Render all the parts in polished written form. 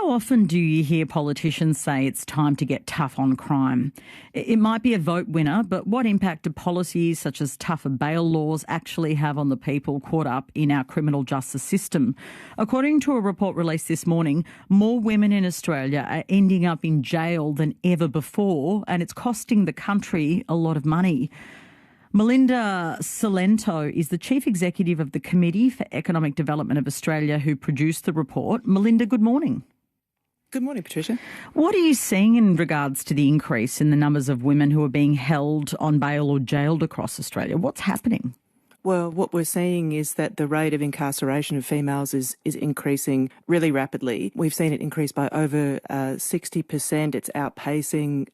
How often do you hear politicians say it's time to get tough on crime? It might be a vote winner, but what impact do policies such as tougher bail laws actually have on the people caught up in our criminal justice system? According to a report released this morning, more women in Australia are ending up in jail than ever before, and it's costing the country a lot of money. Melinda Cilento is the Chief Executive of the Committee for Economic Development of Australia who produced the report. Melinda, good morning. Good morning, Patricia. What are you seeing in regards to the increase in the numbers of women who are being held on bail or jailed across Australia? What's happening? Well, what we're seeing is that the rate of incarceration of females is increasing really rapidly. We've seen it increase by over 60%. It's outpacing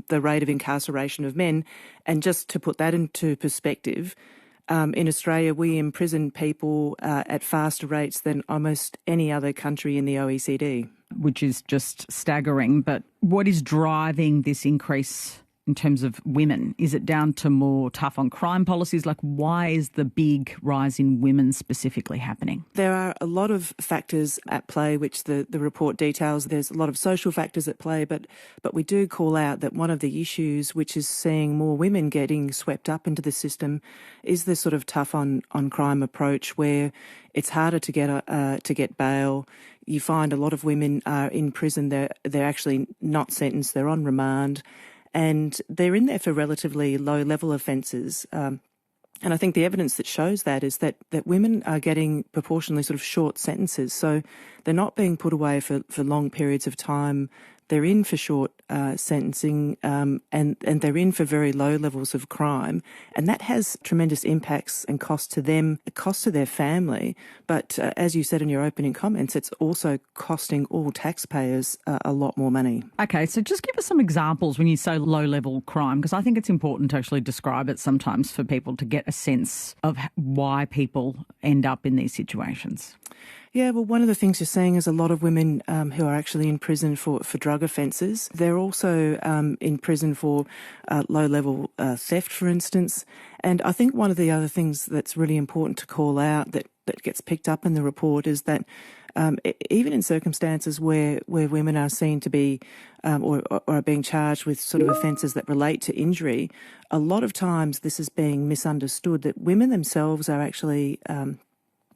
the rate of incarceration of men. And just to put that into perspective, in Australia, we imprison people at faster rates than almost any other country in the OECD. Which is just staggering. But what is driving this increase in terms of women? Is it down to more tough on crime policies? Like, why is the big rise in women specifically happening? There are a lot of factors at play, which the report details. There's a lot of social factors at play, but we do call out that one of the issues which is seeing more women getting swept up into the system is this sort of tough on crime approach where it's harder to get bail. You find a lot of women are in prison. They're actually not sentenced. They're on remand. And they're in there for relatively low-level offences. And I think the evidence that shows that is that women are getting proportionally sort of short sentences. So they're not being put away for long periods of time. They're in for short sentencing and they're in for very low levels of crime. And that has tremendous impacts and costs to them, costs to their family. But as you said in your opening comments, it's also costing all taxpayers a lot more money. Okay, so just give us some examples when you say low-level crime, because I think it's important to actually describe it sometimes for people to get a sense of why people end up in these situations. Yeah, well, one of the things you're seeing is a lot of women who are actually in prison for drug offences. They're also in prison for low-level theft, for instance. And I think one of the other things that's really important to call out that gets picked up in the report is that even in circumstances where women are seen to be or are being charged with sort of offences that relate to injury, a lot of times this is being misunderstood, that women themselves are actually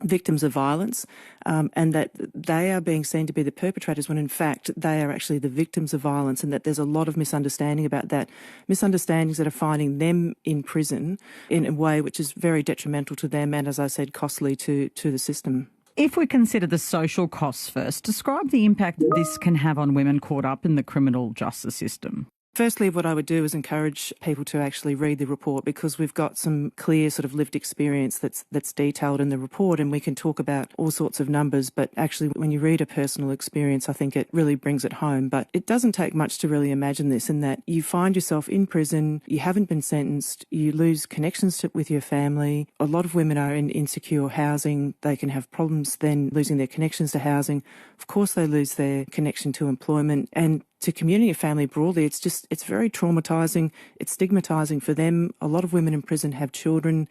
victims of violence and that they are being seen to be the perpetrators when in fact they are actually the victims of violence, and that there's a lot of misunderstanding about that, misunderstandings that are finding them in prison in a way which is very detrimental to them and, as I said, costly to the system. If we consider the social costs first, describe the impact that this can have on women caught up in the criminal justice system. Firstly, what I would do is encourage people to actually read the report, because we've got some clear sort of lived experience that's detailed in the report, and we can talk about all sorts of numbers, but actually when you read a personal experience, I think it really brings it home. But it doesn't take much to really imagine this, in that you find yourself in prison, you haven't been sentenced, you lose connections with your family. A lot of women are in insecure housing. They can have problems then losing their connections to housing. Of course, they lose their connection to employment, and to community and family broadly, it's very traumatising. It's stigmatising for them. A lot of women in prison have children,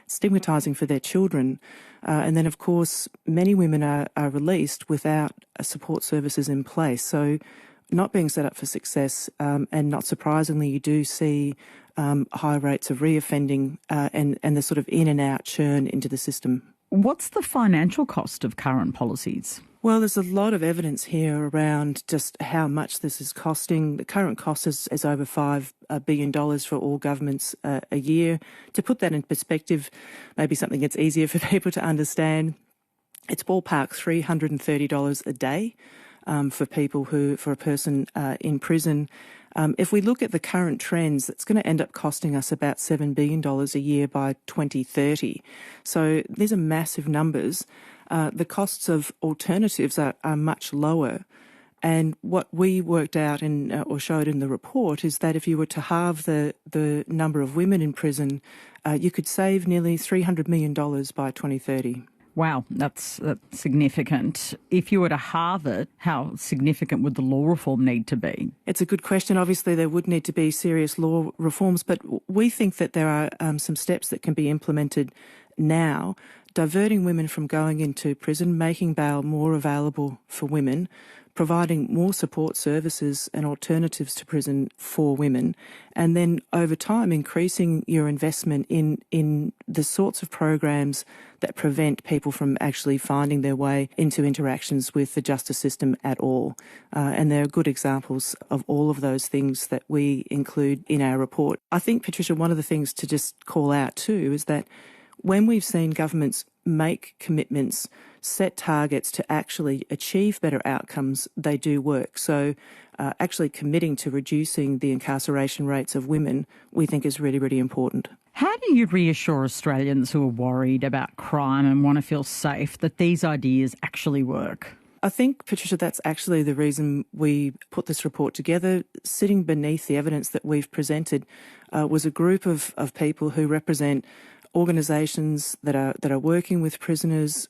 stigmatising for their children. And then, of course, many women are released without support services in place. So not being set up for success, and not surprisingly, you do see high rates of reoffending and the sort of in and out churn into the system. What's the financial cost of current policies? Well, there's a lot of evidence here around just how much this is costing. The current cost is over $5 billion for all governments a year. To put that in perspective, maybe something that's easier for people to understand, it's ballpark $330 a day for a person in prison. If we look at the current trends, it's going to end up costing us about $7 billion a year by 2030. So these are massive numbers. The costs of alternatives are much lower. And what we worked out or showed in the report is that if you were to halve the number of women in prison, you could save nearly $300 million by 2030. Wow, that's significant. If you were to halve it, how significant would the law reform need to be? It's a good question. Obviously, there would need to be serious law reforms, but we think that there are some steps that can be implemented now diverting women from going into prison, making bail more available for women, providing more support services and alternatives to prison for women, and then over time increasing your investment in the sorts of programs that prevent people from actually finding their way into interactions with the justice system at all. And there are good examples of all of those things that we include in our report. I think, Patricia, one of the things to just call out too is that when we've seen governments make commitments, set targets to actually achieve better outcomes, they do work. So actually committing to reducing the incarceration rates of women, we think is really, really important. How do you reassure Australians who are worried about crime and want to feel safe that these ideas actually work? I think, Patricia, that's actually the reason we put this report together. Sitting beneath the evidence that we've presented was a group of people who represent organisations that are working with prisoners,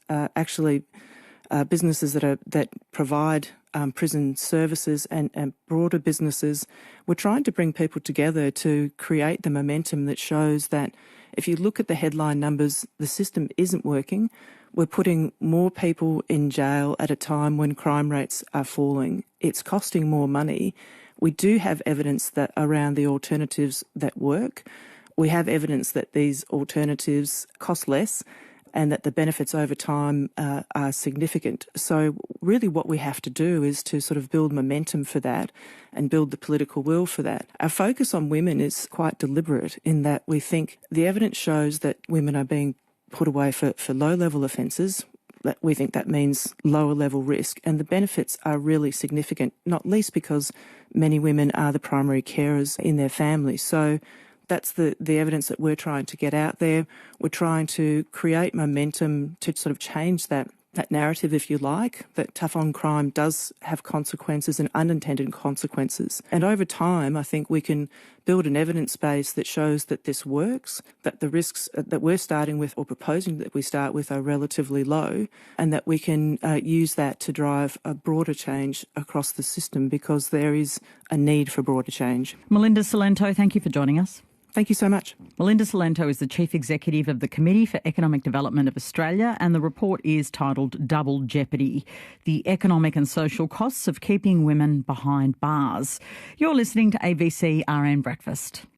businesses that provide prison services and broader businesses. We're trying to bring people together to create the momentum that shows that if you look at the headline numbers, the system isn't working. We're putting more people in jail at a time when crime rates are falling. It's costing more money. We do have evidence that around the alternatives that work. We have evidence that these alternatives cost less and that the benefits over time are significant. So really what we have to do is to sort of build momentum for that and build the political will for that. Our focus on women is quite deliberate in that we think the evidence shows that women are being put away for low-level offences. We think that means lower level risk, and the benefits are really significant, not least because many women are the primary carers in their families. So that's the evidence that we're trying to get out there. We're trying to create momentum to sort of change that narrative, if you like, that tough on crime does have consequences and unintended consequences. And over time, I think we can build an evidence base that shows that this works, that the risks that we're starting with or proposing that we start with are relatively low, and that we can use that to drive a broader change across the system because there is a need for broader change. Melinda Cilento, thank you for joining us. Thank you so much. Melinda Cilento is the Chief Executive of the Committee for Economic Development of Australia, and the report is titled Double Jeopardy: The Economic and Social Costs of Keeping Women Behind Bars. You're listening to ABC RN Breakfast.